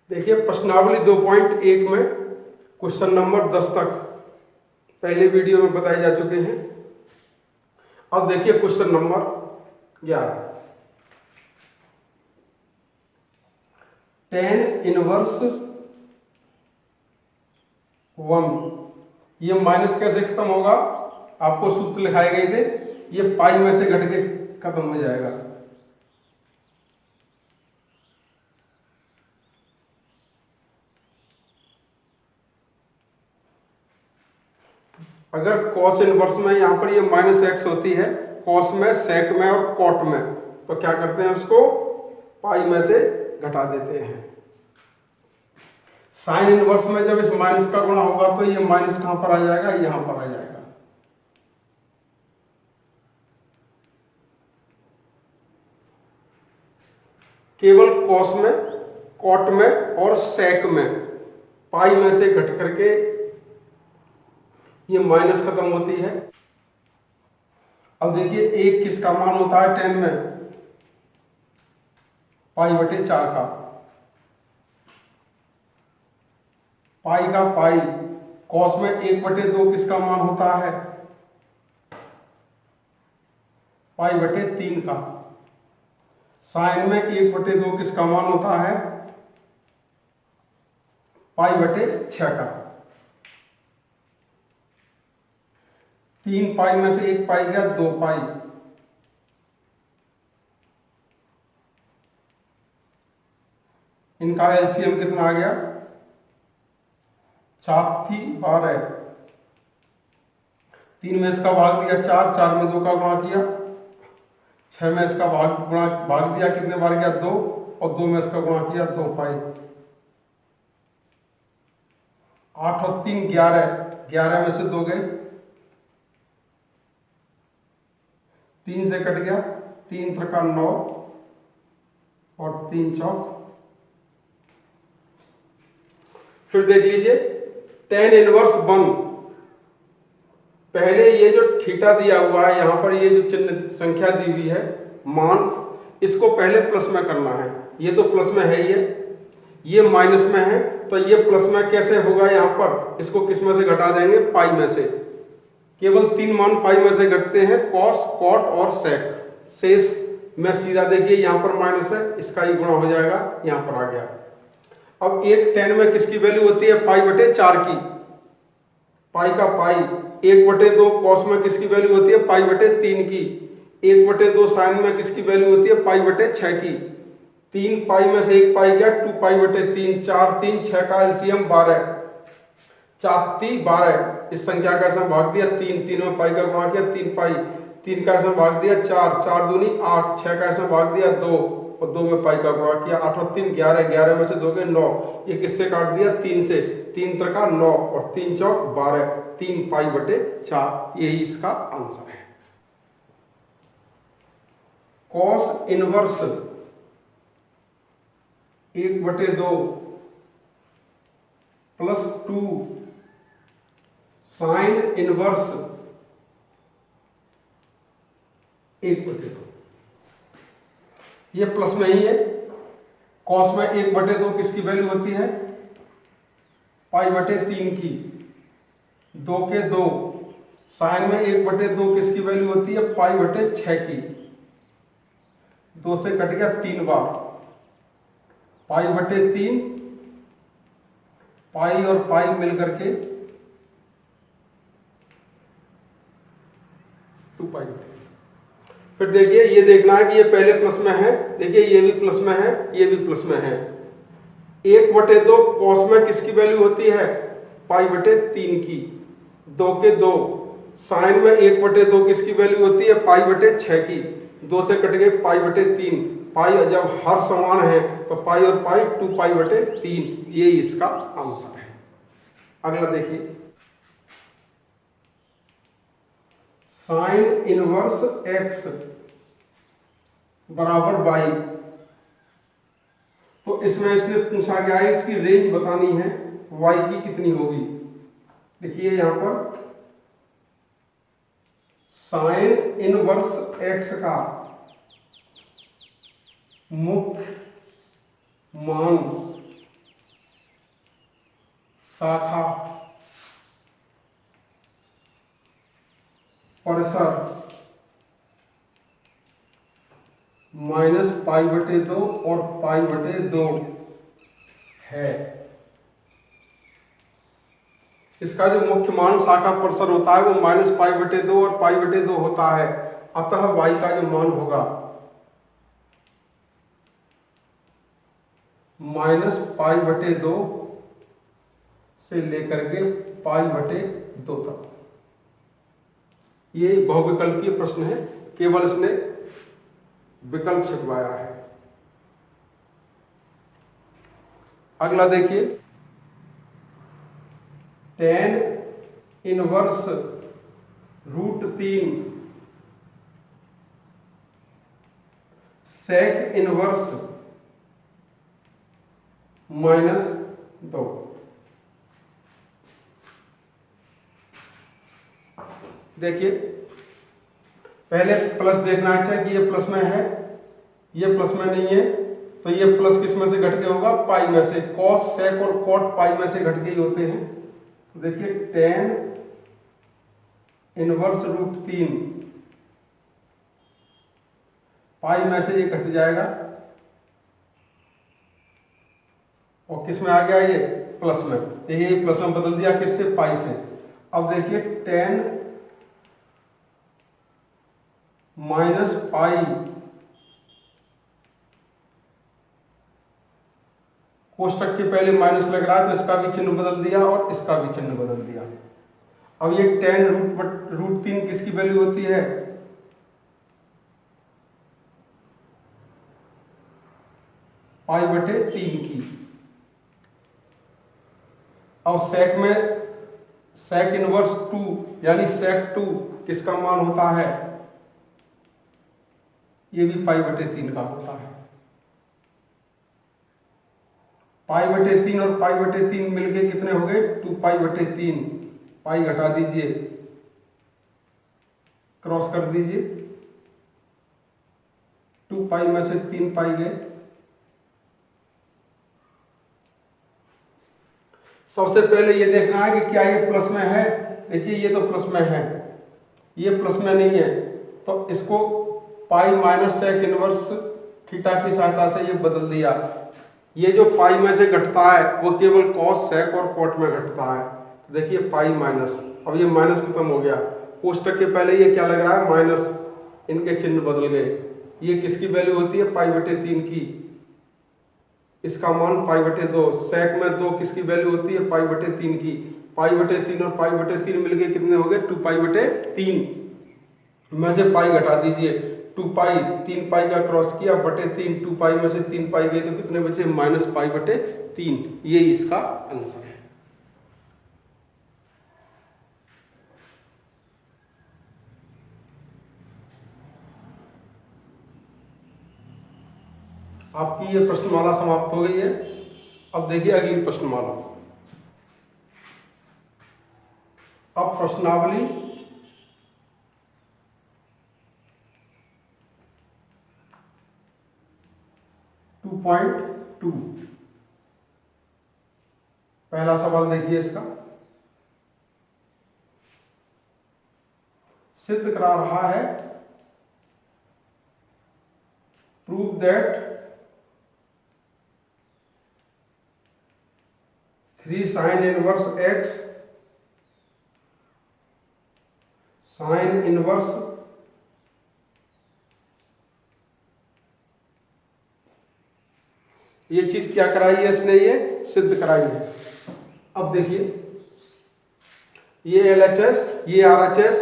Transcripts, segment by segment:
देखिए प्रश्नावली 2.1 में क्वेश्चन नंबर 10 तक पहले वीडियो में बताए जा चुके हैं। अब देखिए क्वेश्चन नंबर 11, tan इनवर्स 1, ये माइनस कैसे खत्म होगा? आपको सूत्र लिखाए गए थे, ये पाई में से घट के खत्म हो जाएगा। अगर cos इनवर्स में यहां पर ये माइनस एक्स होती है, cos में, sec में और cot में, तो क्या करते हैं उसको पाई में से घटा देते हैं। साइन इनवर्स में जब इस माइनस का गुणा होगा तो ये माइनस कहां पर आ जाएगा? यहां पर आ जाएगा। केवल cos में, cot में और sec में पाई में से घट करके ये माइनस खत्म होती है। अब देखिए एक किसका मान होता है tan में? पाई बटे 4 का। पाई का पाई। cos में 1/2 किसका मान होता है? पाई बटे 3 का। साइन में 1/2 किसका मान होता है? पाई बटे 6 का। 3 पाई में से 1 पाई गया 2 पाई। इनका एलसीएम कितना आ गया? 4 थी 12। 3 में इसका भाग दिया 4, 4 में 2 का गुणा किया, 6 में इसका भाग दिया, कितने बार गया? 2, और 2 में इसका गुणा किया 2 पाई। 8 और 3 11, 11 में से 2 गए, 3 से कट गया, 3 त्रिका 9 और 3 चौक। फिर देख लीजिए tan इनवर्स 1, पहले ये जो थीटा दिया हुआ है यहां पर, ये जो चिन्ह संख्या दी हुई है मान, इसको पहले प्लस में करना है। ये तो प्लस में है, ये माइनस में है, तो ये प्लस में कैसे होगा? यहां पर इसको किस में से घटा देंगे? पाई में से। केवल 3 मान पाई में से घटते हैं, cos, cot और sec। शेष में सीधा देखिए यहां पर माइनस है, इसका ही गुणा हो जाएगा, यहां पर आ गया। अब एक tan में किसकी वैल्यू होती है? पाई बटे 4 की। पाई का पाई। 1/2 cos में किसकी वैल्यू होती है? पाई बटे 3 की। 1/2 साइन में किसकी वैल्यू होती है? पाई बटे 6 की। 3 पाई में से 1 पाई गया 2 पाई बटे 3, 4 3 6 का एलसीएम 12, 4 3 12। इस संख्या का ऐसा भाग दिया 3, 3 में पाई का गुणा किया 3 पाई, 3 का ऐसा भाग दिया 4, 4 दूनी 8, 6 का ऐसा भाग दिया 2 और 2 में पाई का गुणा किया। 8 और 3 11, 11 में से 2 गए 9, ये किससे काट दिया? 3 से। 3 त्रिका 9 और 3 चौक 12, 3 पाई बटे 4, यही इसका आंसर है। cos inverse 1/2 plus 2 sine inverse 1/2, ये प्लस में ही है। cos में 1/2 किसकी वैल्यू होती है? पाई बटे 3 की। 2 के 2। साइन में 1/2 किसकी वैल्यू होती है? पाई बटे 6 की। 2 से कट गया 3 बार, पाई बटे 3, पाई और पाई मिलकर के 2 पाई। फिर देखिए ये देखना है कि ये पहले प्लस में है, देखिए ये भी प्लस में है, ये भी प्लस में है। 1/2 cos में किसकी वैल्यू होती है? पाई बटे 3 की। 2 के 2। साइन में 1/2 किसकी वैल्यू होती है? पाई बटे 6 की। 2 से कट गए पाई बटे 3, पाई जब हर समान है तो पाई और पाई 2 पाई बटे 3, ये इसका आंसर है। अगला देखिए, साइन इनवर्स x बराबर y, तो इसमें इसने पूछा गया है इसकी रेंज बतानी है, y की कितनी होगी। देखिए यहां पर साइन इनवर्स x का मुख्य मान शाखा परिसर -π/2 और π/2 है। इसका जो मुख्य मान शाखा परिसर होता है वो -π/2 और π/2 होता है। अतः y का जो मान होगा -π/2 से लेकर के π/2 तक। ये बहुविकल्पीय प्रश्न है, केवल इसने विकल्प छिपवाया है। अगला देखिए, tan इनवर्स √3 sec इनवर्स -2। देखिए, पहले प्लस देखना है कि ये प्लस में है, ये प्लस में नहीं है, तो ये प्लस किस में से घट के होगा? पाई में से। कॉस सेक और कॉट पाई में से घट के ही होते हैं। तो देखिए tan इनवर्स √3 पाई में से ये घट जाएगा और किस में आ गया? ये प्लस में। ये प्लस में बदल दिया, किससे? पाई से। अब देखिए tan -पाई कोष्टक के पहले माइनस लग रहा है तो इसका भी चिन्ह बदल दिया और इसका भी चिन्ह बदल दिया। अब ये tan √3 किसकी वैल्यू होती है? π/3 की। अब सेक में सेक इनवर्स 2 यानी सेक 2 किसका मान होता है? ये भी π/3 का होता है। π/3 और π/3 मिलके कितने हो गए? 2π/3। पाई घटा दीजिए, क्रॉस कर दीजिए, 2 पाई में से 3 पाई गए। सबसे पहले ये देखना है कि क्या ये प्लस में है। देखिए ये तो प्लस में है, ये प्लस में नहीं है, तो इसको pi minus sec inverse theta की सहायता से ये बदल दिया। ये जो पाई में से घटता है वो केवल कॉस सेक और कॉट में घटता है। देखिए पाई माइनस, अब ये माइनस खत्म हो गया। कोष्टक के पहले ये क्या लग रहा है? माइनस, इनके चिन्ह बदल गए। ये किसकी वैल्यू होती है? π/3 की। इसका मान π/2। सेक में 2 किसकी वैल्यू होती है? π/3 की। π/3 और π/3 मिलके कितने हो गए? 2π/3 में से पाई घटा दीजिए, 2 पाई, 3 पाई का क्रॉस किया बटे 3, 2 पाई में से 3 पाई गए तो कितने बचे? -π/3। ये इसका आंसर है। आपकी ये प्रश्नमाला समाप्त हो गई है। अब देखिए अगली प्रश्नमाला। अब प्रश्नावली 2.2। पहला सवाल देखिए इसका। सिद्ध करा रहा है prove that 3 sin inverse x sin inverse ये चीज क्या कराई है इसने? ये सिद्ध कराई है। अब देखिए ये LHS, ये RHS,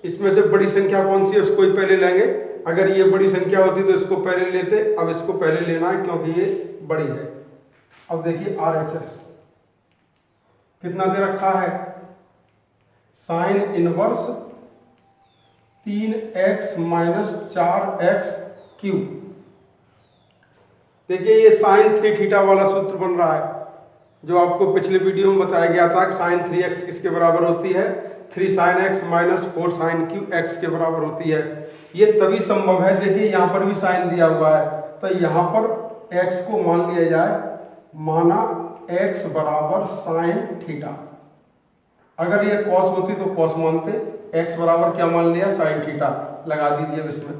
इसमें से बड़ी संख्या कौन सी है उसको ही पहले लेंगे। अगर ये बड़ी संख्या होती तो इसको पहले लेते, अब इसको पहले लेना है क्योंकि ये बड़ी है। अब देखिए RHS कितना दे रखा है? साइन इनवर्स 3x - 4x³ देखिए ये साइन 3 थीटा वाला सूत्र बन रहा है जो आपको पिछले वीडियो में बताया गया था कि साइन 3x किसके बराबर होती है? 3 sin x - 4 sin³ x के बराबर होती है। ये तभी संभव है, देखिए यहाँ पर भी साइन दिया हुआ है तो यहाँ पर x को मान लिया जाए माना x बराबर साइन थीटा। अगर ये कॉस होती तो कॉस मानते, x बराबर क्या मान लिया, साइन थीटा। लगा दीजिए अब इसमें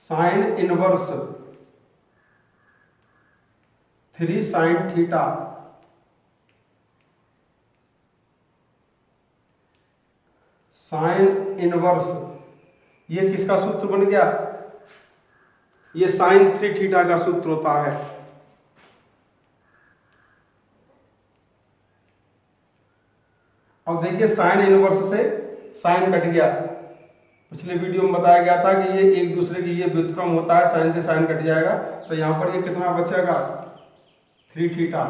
sine inverse 3 sine theta sine inverse, ये किसका सूत्र बन गया, ये साइन 3 थीटा का सूत्र होता है। अब देखिए साइन इनवर्स से साइन कट गया। पिछले वीडियो में बताया गया था कि ये एक दूसरे की ये व्युत्क्रम होता है, साइन से साइन कट जाएगा, तो यहां पर ये कितना बचेगा 3 थीटा।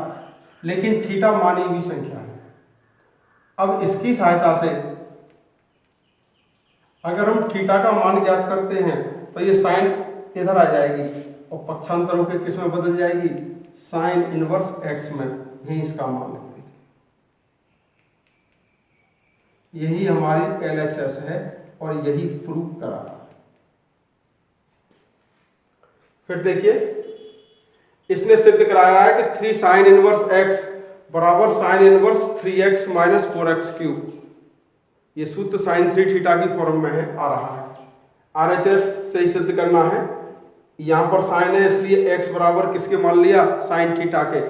लेकिन थीटा मानी हुई संख्या है। अब इसकी सहायता से अगर हम थीटा का मान ज्ञात करते हैं तो ये साइन इधर आ जाएगी और पक्षांतर होकर किस में बदल जाएगी, साइन इनवर्स एक्स में। यही इसका मान है, यही हमारी LHS है और यही प्रूव करा। फिर देखिए इसने सिद्ध कराया है कि 3 साइन इनवर्स x बराबर sine inverse 3x minus 4x cube. ये सूत्र साइन 3 थीटा की फॉर्म में है, आ रहा है। RHS से ही सिद्ध करना है। यहां पर साइन है इसलिए x बराबर किसके मान लिया, साइन थीटा के।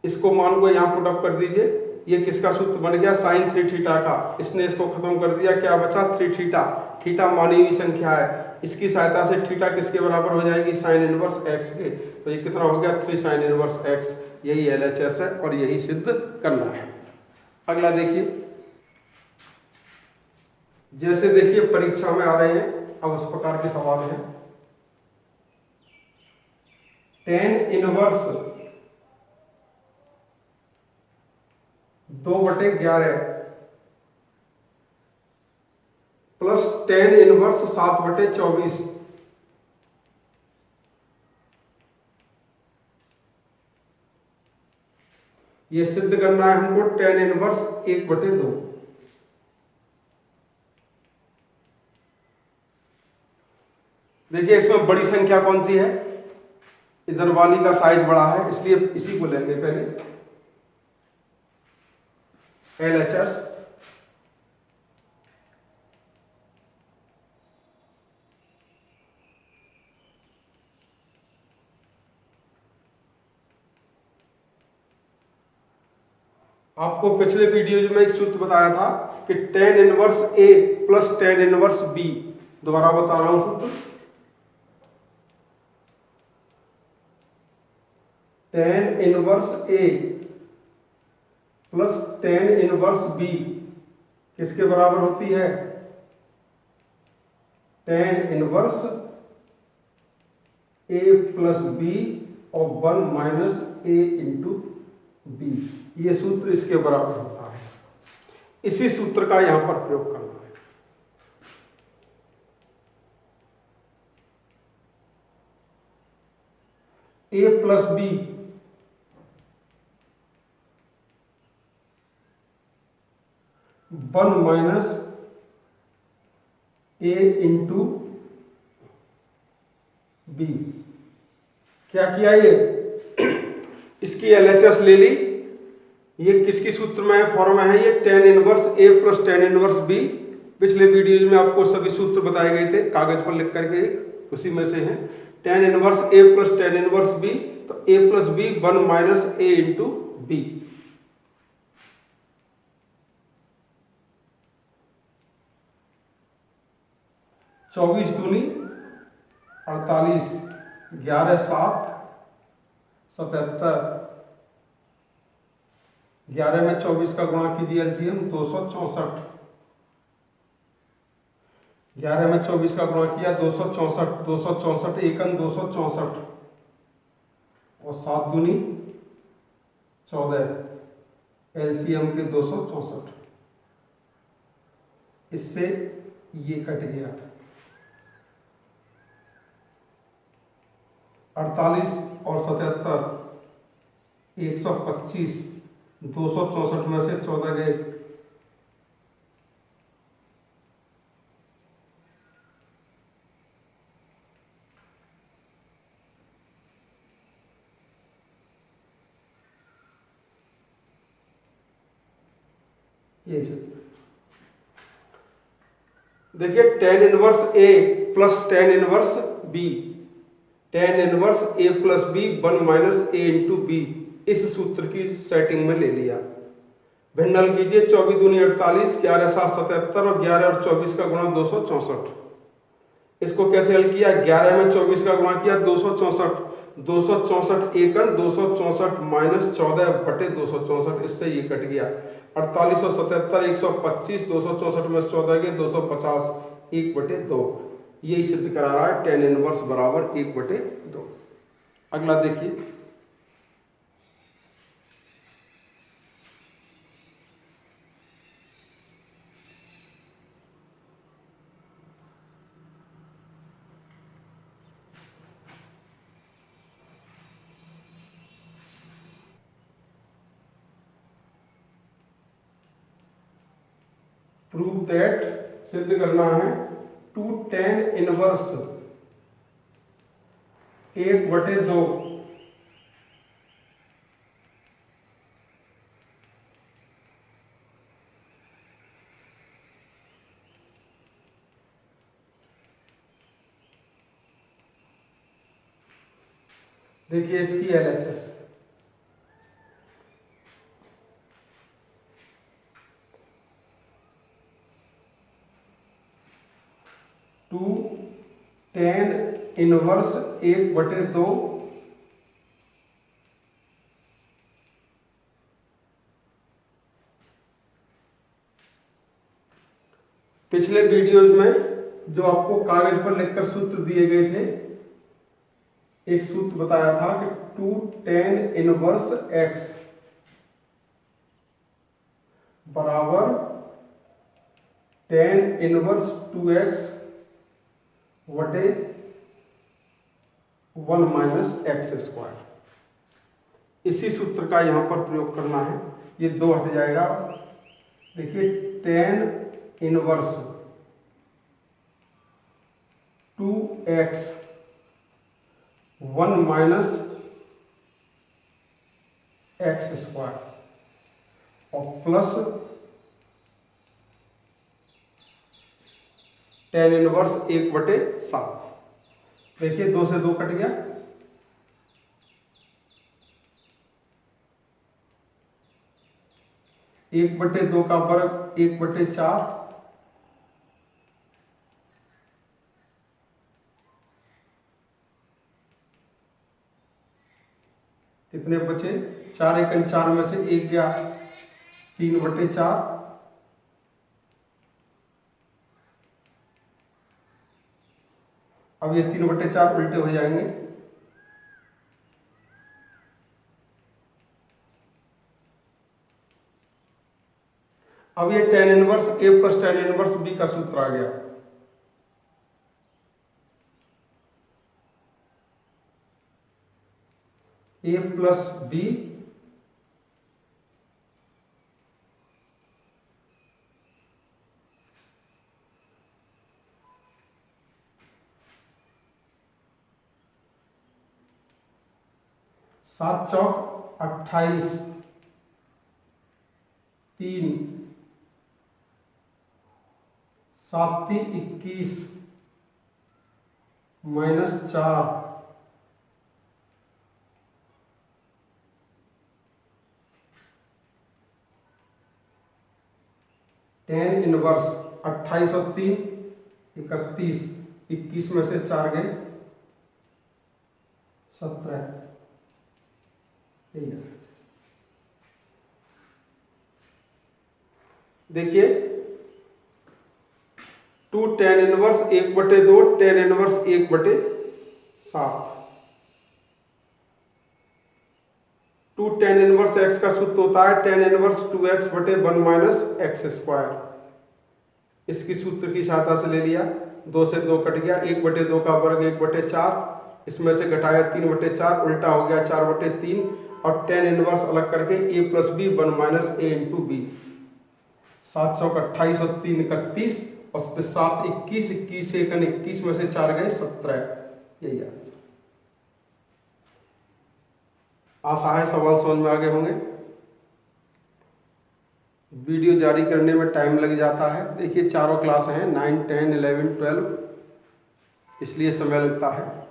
इसको मान को यहां पुट अप कर दीजिए, ये किसका सूत्र बन गया, साइन 3 थीटा का। इसने इसको खत्म कर दिया, क्या बचा 3 थीटा। थीटा मानी हुई संख्या है, इसकी सहायता से थीटा किसके बराबर हो जाएगी, साइन इनवर्स x के। तो ये कितना हो गया 3 साइन इनवर्स x। यही LHS है और यही सिद्ध करना है। अगला देखिए, जैसे देखिए परीक्षा में आ रहे हैं, अब उस प्रकार के सवाल हैं। tan inverse 2/11 plus tan inverse 7/24। ये सिद्ध करना है हमको tan इनवर्स 1/2। देखिए इसमें बड़ी संख्या कौन सी है, इधर वाली का साइज बड़ा है, इसलिए इसी को लेंगे पहले LHS। आपको पिछले वीडियो में एक सूत्र बताया था कि tan inverse A plus tan inverse B। दोबारा बता रहा हूं सूत्र, tan inverse A plus tan inverse B किसके बराबर होती है, tan inverse A plus B और 1 माइनस A इंटू B। ये सूत्र इसके बराबर होता है। इसी सूत्र का यहां पर प्रयोग करना है। A plus B 1 minus A into B। क्या किया, ये इसकी LHS ले ली। ये किसकी सूत्र में है, फॉर्म में है, ये tan inverse A plus tan inverse B। पिछले वीडियो में आपको सभी सूत्र बताए गए थे कागज पर लिख करके, उसी में से है tan inverse A plus tan inverse B। तो A plus B 1 minus A into B। चौबीस दूनी 48, 11 7 77। 11 में 24 का गुणा कीजिए एलसीएम 264। 11 में 24 का गुणा किया 264, 264 एकन 264 और 7 दूनी 14, एलसीएम के 264। इससे ये कट गया। 48 और 77 125, 264 में से 14 गए। ये देखिए tan inverse A plus tan inverse B, tan inverse A plus B 1 minus A into B, इस सूत्र की सेटिंग में ले लिया। भिन्न हल कीजिए, 24 दूनी 48, 11 7 77 और 11 और 24 का गुणा 264। इसको कैसे हल किया, 11 में 24 का गुणा किया 264, 264 एकन 264 माइनस 14 बटे 264, इससे ये कट गया। 48 और 77 125, 264 में 14 के 250, 1 बटे 2। यही सिद्ध करा रहा है tan इनवर्स बराबर 1 बटे 2। अगला देखिए, प्रूव दैट, सिद्ध करना है 2 tan इनवर्स 1 बटे 2 देखिए इसकी LHS, टू tan इनवर्स 1 बटे 2 पिछले वीडियोज में जो आपको कागज पर लिखकर सूत्र दिए गए थे, एक सूत्र बताया था कि 2 tan इनवर्स x बराबर tan इनवर्स 2x बटे 1 माइनस एक्स स्क्वायर। इसी सूत्र का यहां पर प्रयोग करना है, ये 2 हट जाएगा। देखिए tan inverse 2x 1 minus x square और प्लस tan इनवर्स 1 बटे 7। देखिए 2 से 2 कट गया, एक बटे 2 का वर्ग 1 बटे 4, कितने बचे 4 एकन 4 में से 1 गया, 3 बटे 4। अब ये 3 बटे 4 उल्टे हो जाएंगे, अब ये tan inverse a plus tan inverse b का सूत्र आ गया। a प्लस b सात चौक 28, 3 7 3 21 माइनस 4 tan इनवर्स 28 और 3 31, 21 में से 4 गए 17। देखिए 2 tan इनवर्स 1 बटे 2 tan इनवर्स 1 बटे 7। 2 tan इनवर्स x का सूत्र होता है tan इनवर्स 2x बटे 1 माइनस एक्स स्क्वायर। इसकी सूत्र की सहायता से ले लिया, 2 से 2 कट गया, 1 बटे 2 का वर्ग 1 बटे 4, इसमें से घटाया 3 बटे 4, उल्टा हो गया 4 बटे 3 और tan इनवर्स अलग करके a plus B 1 minus a into b. 7 चौक 28 और 3 31 और 7 21, 21 से 21 में से 4 गए 17। यही आंसर। आशा है सवाल समझ में आ गए होंगे। वीडियो जारी करने में टाइम लग जाता है। देखिए चारों क्लास हैं 9, 10, 11, 12, इसलिए समय लगता है।